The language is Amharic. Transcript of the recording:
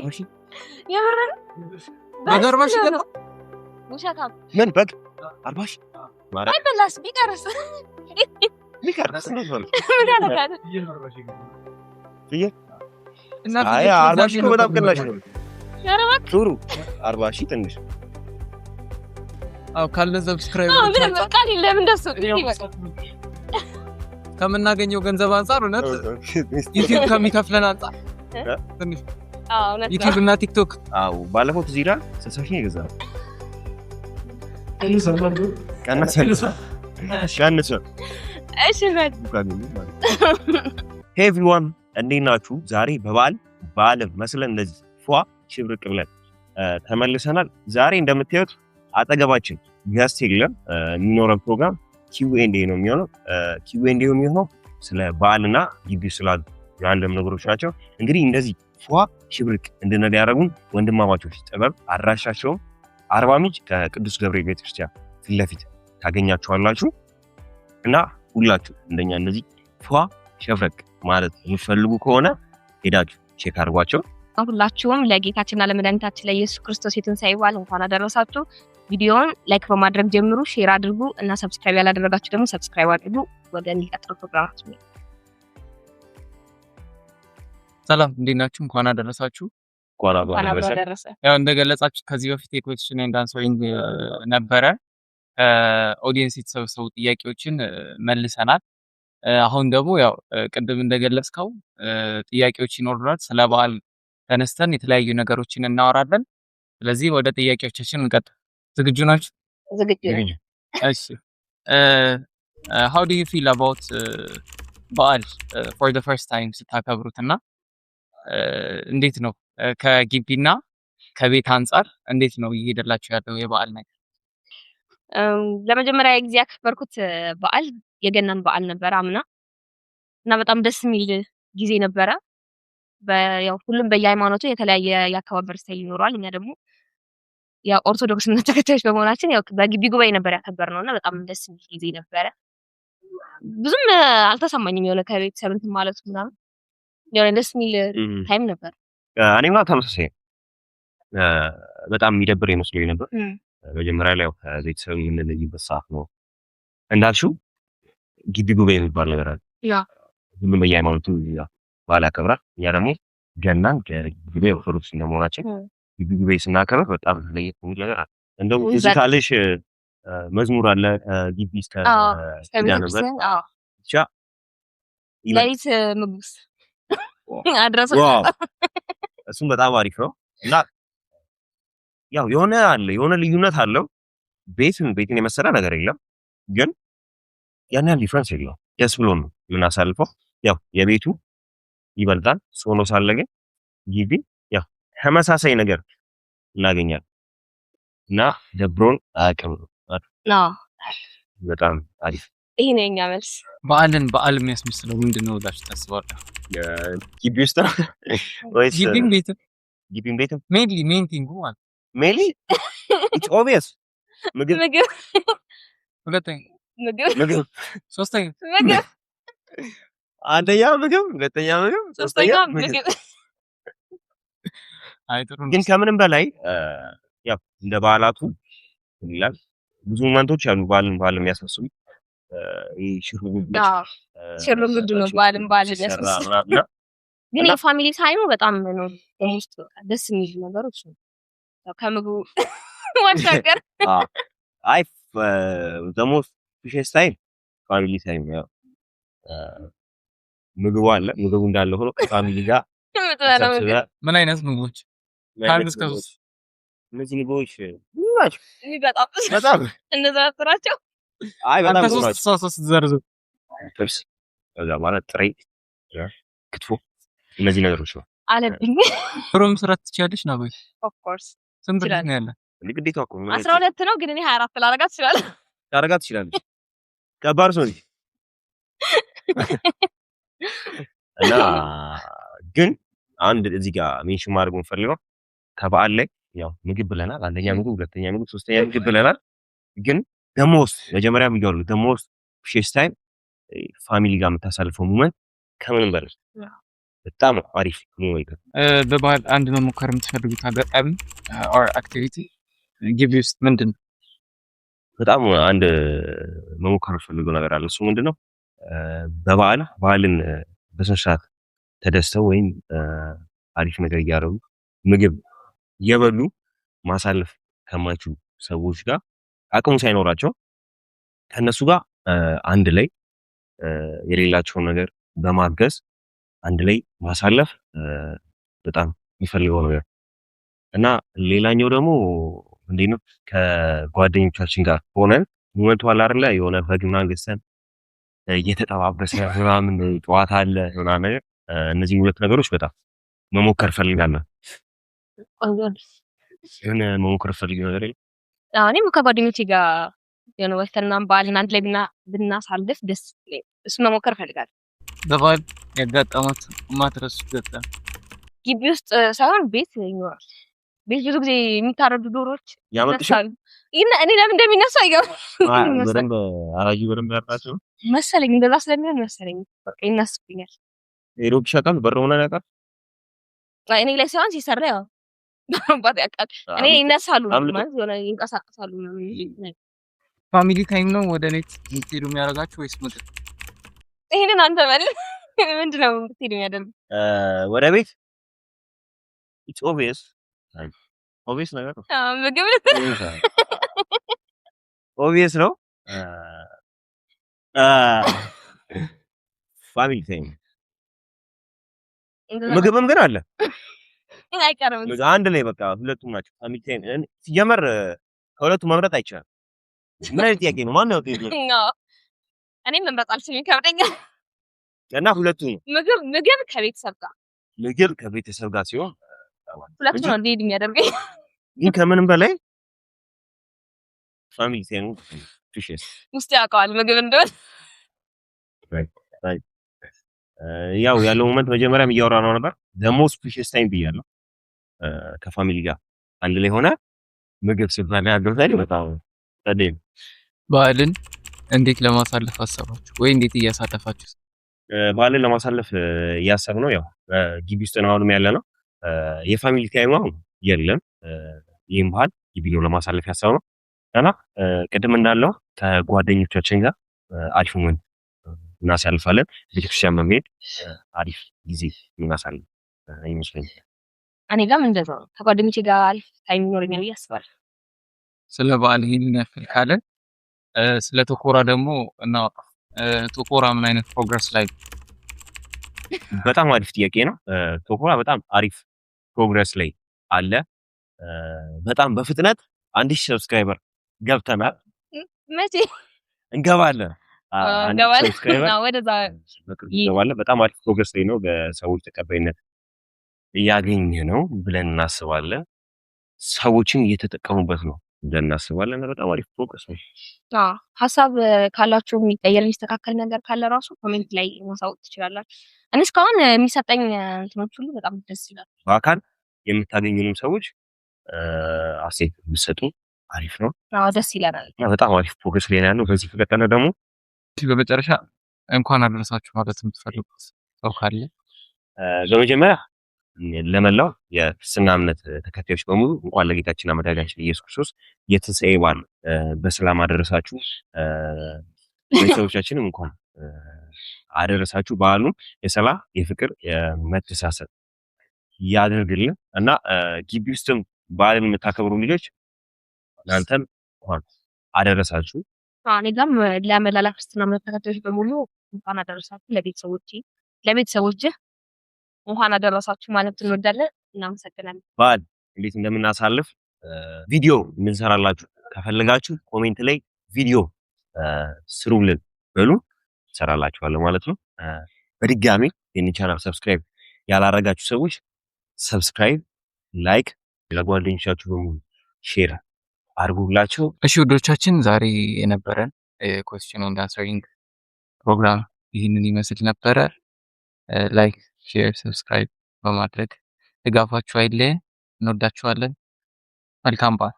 ماشي የምርን በገርባሽ ይገባ ውሸታም ምን በግ 40 ሺህ ማራ አይበላስ ቢቀርስ ነው ምን ያደርጋል እና 40 ሺህ በጣም ቀላሽ ነው ያረባክ ቱሩ 40 ሺህ ትንሽ አው ካለ ሰብስክራይብ ምን በቃል ለምን እንደሱ ከምናገኘው ገንዘብ አንፃር እውነት ዩቲዩብ ከሚከፍለን አንፃር ትንሽ ዩቲዩብ እና ቲክቶክ ባለፈው ትዝ ይላል 60 ሺህ ይገዛል ቀንሰ እሺ ሄይ ኤቭሪዋን እንዴት ናችሁ? ዛሬ በዓል መስለን እንደዚህ ፏ ሽብርቅ ብለን ተመልሰናል። ዛሬ እንደምታዩት አጠገባችን ገስት የለም። የሚኖረን ፕሮግራም ኪው&ኤ ነው የሚሆነው። ኪው&ኤ የሚሆነው ስለ በዓልና ግቢ ስላሉ ያንደም ነገሮች ናቸው። እንግዲህ እንደዚህ ፏ ሽብርቅ እንድንል ያደረጉን ወንድማማቾች ጥበብ አድራሻቸው አርባ ምንጭ ከቅዱስ ገብርኤል ቤተክርስቲያን ፊት ለፊት ታገኛቸዋላችሁ እና ሁላችሁ እንደኛ እንደዚህ ፏ ሸብረቅ ማለት የሚፈልጉ ከሆነ ሄዳችሁ ቼክ አድርጓቸው። ሁላችሁም ለጌታችንና ለመድኃኒታችን ለኢየሱስ ክርስቶስ የትንሣኤ በዓል እንኳን አደረሳችሁ። ቪዲዮውን ላይክ በማድረግ ጀምሩ፣ ሼር አድርጉ እና ሰብስክራይብ ያላደረጋችሁ ደግሞ ሰብስክራይብ አድርጉ። ወገን ይቀጥሉ ፕሮግራማችን። ሰላም እንዴት ናችሁ? እንኳን አደረሳችሁ። ያው እንደገለጻችሁ ከዚህ በፊት የኩዌስችን ኤንድ አንሰሪንግ ነበረ። ኦዲየንስ የተሰበሰቡ ጥያቄዎችን መልሰናል። አሁን ደግሞ ያው ቅድም እንደገለጽከው ጥያቄዎች ይኖሩናል። ስለ በዓል ተነስተን የተለያዩ ነገሮችን እናወራለን። ስለዚህ ወደ ጥያቄዎቻችን እንቀጥል። ዝግጁ ናችሁ? ዝግጁ ነኝ። እሺ how do you feel about በዓል for the first time ስታከብሩትና እንዴት ነው ከግቢና ከቤት አንፃር እንዴት ነው እየሄደላችሁ ያለው የበዓል ነገር? ለመጀመሪያ ጊዜ ያከበርኩት በዓል የገናን በዓል ነበር አምና እና በጣም ደስ የሚል ጊዜ ነበረ። ያው ሁሉም በየሃይማኖቱ የተለያየ ያከባበር ስታይል ይኖራል። እኛ ደግሞ ያው ኦርቶዶክስ እምነት ተከታዮች በመሆናችን ያው በግቢ ጉባኤ ነበር ያከበርነውና በጣም ደስ የሚል ጊዜ ነበረ። ብዙም አልተሰማኝም የሆነ ከቤተሰብ እንትን ማለት ምናምን የሆነ ደስ የሚል ታይም ነበር። እኔማ ተመሳሳይ በጣም የሚደብር ይመስለኝ ነበር። መጀመሪያ ላይ ቤተሰብ የምንለይበት ሰዓት ነው እንዳልሽው ግቢ ጉባኤ የሚባል ነገር አለ። ሁሉም በየሃይማኖቱ በዓል ያከብራል። እኛ ደግሞ ገናን ከግቢ ጉባኤ ኦርቶዶክስ እንደመሆናችን ግቢ ጉባኤ ስናከብር በጣም ለየት የሚል ነገር አለ። እንደውም እዚህ ካለሽ መዝሙር አለ ግቢ እስከ ነበር ብቻ ለሊት ንጉስ አድረሱ። እሱም በጣም አሪፍ ነው እና ያው የሆነ ልዩነት አለው። ቤትን የመሰለ ነገር የለም፣ ግን ያን ያህል ዲፍረንስ የለው። ደስ ብሎ ነው የምናሳልፈው። ያው የቤቱ ይበልጣል ሶሎ ሳለ ግን ግቢ ያው ተመሳሳይ ነገር እናገኛለን እና ደብሮን አያውቅም። በጣም አሪፍ። ይሄ ነው የኛ መልስ። በዓል የሚያስመስለው ምንድነው ብላችሁ ታስባላችሁ? ግቢ ውስጥ ነው ወይስ ግቢም ቤትም? ሜን ቲንጉ ማለት ሜንሊ ኢትስ ኦብቪየስ ምግብ ሁለተኛ ምግብ ሶስተኛ ምግብ አንደኛ ምግብ ሁለተኛ ምግብ ሶስተኛ ምግብ። ግን ከምንም በላይ ያው እንደ በዓላቱ ይላል ብዙ ሞመንቶች አሉ በዓል የሚያስመስሉ ሽርጉድ ነው በዓል የሚያስመስሉ። ግን የፋሚሊ ታይሙ በጣም ነው ውስጥ ደስ የሚሉ ነገሮች ነው ከምግቡ ወጣቀር አይ ደግሞ ፊሽስ ታይም ፋሚሊ ታይም ያው ምግቡ አለ። ምግቡ እንዳለ ሆኖ ከፋሚሊ ጋር ምን አይነት ምግቦች ካንስ ከሱስ እነዚህ ምግቦች በጣም እነዛ ናቸው። አይ በጣም ሶስት ዘርዙ ጥብስ ከዛ ማለት ጥሬ ክትፎ እነዚህ ነገሮች ነው አለብኝ። ሮም ስራት ትችያለሽ ነው ወይ? ኦፍ ኮርስ ስንት ብር ነው ያለ? ግዴታ እኮ 12 ነው፣ ግን እኔ 24 ላደርጋት እችላለሁ። ታደርጋት ትችላለሽ። ከባድ ነው እና ግን አንድ እዚህ ጋር ሜንሽን ማድረግ እንፈልገው ከበዓል ላይ ያው ምግብ ብለናል። አንደኛ ምግብ፣ ሁለተኛ ምግብ፣ ሶስተኛ ምግብ ብለናል። ግን ደሞስ መጀመሪያ ቢገሩ ደሞስ ሼስ ታይም ፋሚሊ ጋር የምታሳልፈው ሞመንት ከምንም በላይ በጣም አሪፍ ነው። በበዓል አንድ መሞከር የምትፈልጉት አጋጣሚ ኦር አክቲቪቲ ግቢ ውስጥ ምንድን ነው? በጣም አንድ መሞከር ፈልገው ነገር አለ። እሱ ምንድነው? በዓልን በስነ ስርዓት ተደስተው ወይም አሪፍ ነገር እያደረጉ ምግብ እየበሉ ማሳለፍ ከማይችሉ ሰዎች ጋር አቅሙ ሳይኖራቸው ከነሱ ጋር አንድ ላይ የሌላቸውን ነገር በማገዝ አንድ ላይ ማሳለፍ በጣም የሚፈልገው ነገር እና ሌላኛው ደግሞ እንዴት ነው ከጓደኞቻችን ጋር ሆነን ሞመንቱ አለ አይደለ የሆነ በግ ምናምን ገዝተን እየተጠባበሰ ምናምን ጨዋታ አለ ምናምን ነገር እነዚህ ሁለት ነገሮች በጣም መሞከር ፈልጋለሁ። የሆነ መሞከር ፈልገው ነገር የለም? እኔም ከጓደኞቼ ጋር የሆነ ወተናም በዓልን አንድ ላይ ብናሳልፍ ደስ ይለኛል። እሱን መሞከር እፈልጋለሁ። በበዓል ያጋጠማት ማትረሱት ገጠመኝ? ግቢ ውስጥ ሳይሆን ቤት ይኖራል። ቤት ብዙ ጊዜ የሚታረዱ ዶሮዎች ያመጡሻል? እኔ ለምን እንደሚነሱ አይገባም በደንብ አራጁ በደንብ ያርጣቸው መሰለኝ። እንደዛ ስለሚሆን መሰለኝ በቃ ይናስብኛል። ሄዶብሽ ያውቃል? በር ሆነን ያውቃል? እኔ ላይ ሳይሆን ሲሰራ ያው አባት ያውቃል። እኔ ይነሳሉ ማለት የሆነ ይንቀሳቀሳሉ ነው። ፋሚሊ ታይም ነው ወደ ኔት የምትሄዱ የሚያደርጋችሁ ወይስ ምግብ? ይሄንን አንተ መልስ። ምንድነው የምትሄዱ የሚያደርግ? ወደ ቤት ኢትስ ኦብቪየስ ነገር ነው። ምግብ ኦብቪየስ ነው። ፋሚሊ ታይም ምግብም ግን አለ አይቀርም። አንድ ላይ በቃ ሁለቱም ናቸው። ፋሚሊ ታይም ሲጀመር ከሁለቱ መምረጥ አይቻልም። ምን አይነት ጥያቄ ነው? ማን ነው ጥያቄ? እኔ መምረጥ አልችልም ከብደኛል። እና ሁለቱ ነው ምግብ ከቤተሰብ ጋር ሲሆን ሁለቱ ነው እንዴት የሚያደርገኝ። ግን ከምንም በላይ ፋሚሊ ታይም ፕሪሺየስ ውስጥ ያውቀዋል ምግብ እንደሆነ። ያው ያለው ሞመንት መጀመሪያም እያወራነው ነበር። ደሞስ ፕሪሺየስ ታይም ብያለሁ። ከፋሚሊ ጋር አንድ ላይ ሆነ ምግብ ሲባል ያለው ታዲያ በጣም ታዲያ በዓልን እንዴት ለማሳለፍ አሰባችሁ ወይ እንዴት እያሳለፋችሁ? በዓልን ለማሳለፍ እያሰብነው ያው ግቢ ውስጥ ነው አሁንም ያለነው። የፋሚሊ ታይም አሁን የለም። ይህም በዓል ግቢ ነው ለማሳለፍ ያሰብነው እና ቅድም እንዳለው ከጓደኞቻችን ጋር አሪፍ ሞመንት እናሳልፋለን። ቤተክርስቲያን በመሄድ አሪፍ ጊዜ እናሳልፍ ይመስለኛል። እኔ ጋርም እንደዛው ነው። ከጓደኞቼ ጋር አሪፍ ታይም ይኖረኛል ብዬ አስባለሁ። ስለ በዓል ይሄንን ያክል ካለን ስለ ቶኮራ ደግሞ እና ቶኮራ ምን አይነት ፕሮግረስ ላይ? በጣም አሪፍ ጥያቄ ነው። ቶኮራ በጣም አሪፍ ፕሮግረስ ላይ አለ። በጣም በፍጥነት 1000 ሰብስክራይበር ገብተናል። መቼ እንገባለን? ወደዛ እንገባለን። በጣም አሪፍ ፕሮግረስ ላይ ነው። በሰዎች ተቀባይነት እያገኘ ነው ብለን እናስባለን። ሰዎችን እየተጠቀሙበት ነው ብለን እናስባለን። በጣም አሪፍ ፕሮግረስ ነው። ሀሳብ ካላችሁ የሚቀየር የሚስተካከል ነገር ካለ ራሱ ኮሜንት ላይ ማሳወቅ ትችላላችሁ። እኔ እስካሁን የሚሰጠኝ እንትኖች ሁሉ በጣም ደስ ይላል። በአካል የምታገኙንም ሰዎች አስተያየት ብትሰጡ አሪፍ ነው። ደስ ይለናል። በጣም አሪፍ ፕሮግረስ ላይ ያለው በዚህ ከቀጠለ ደግሞ በመጨረሻ እንኳን አደረሳችሁ ማለት የምትፈልጉት ሰው ካለ? በመጀመሪያ ለመላው የክርስትና እምነት ተከታዮች በሙሉ እንኳን ለጌታችንና መድኃኒታችን ኢየሱስ ክርስቶስ የትንሣኤ በዓል በሰላም አደረሳችሁ። ቤተሰቦቻችንም እንኳን አደረሳችሁ። በዓሉን የሰላም የፍቅር የመተሳሰብ ያደርግልን እና ግቢ ውስጥም በዓልን የምታከብሩ ልጆች እናንተም እንኳን አደረሳችሁ። እኔ ጋርም ለመላላ ክርስትና እምነት ተከታዮች በሙሉ እንኳን አደረሳችሁ። ለቤተሰቦችህ እንኳን አደረሳችሁ ማለት እንወዳለን። እናመሰግናለን። በዓል እንዴት እንደምናሳልፍ ቪዲዮ እንሰራላችሁ ከፈለጋችሁ ኮሜንት ላይ ቪዲዮ ስሩልን በሉ እንሰራላችኋለን ማለት ነው። በድጋሚ የኔ ቻናል ሰብስክራይብ ያላረጋችሁ ሰዎች ሰብስክራይብ፣ ላይክ ለጓደኞቻችሁ በሙሉ ሼር አድርጉላችሁ። እሺ ውዶቻችን ዛሬ የነበረን ኩዌስችን ኤንድ አንሰሪንግ ፕሮግራም ይህንን ይመስል ነበረ። ላይክ፣ ሼር፣ ሰብስክራይብ በማድረግ ድጋፋችሁ አይለየን። እንወዳችኋለን። መልካም በዓል።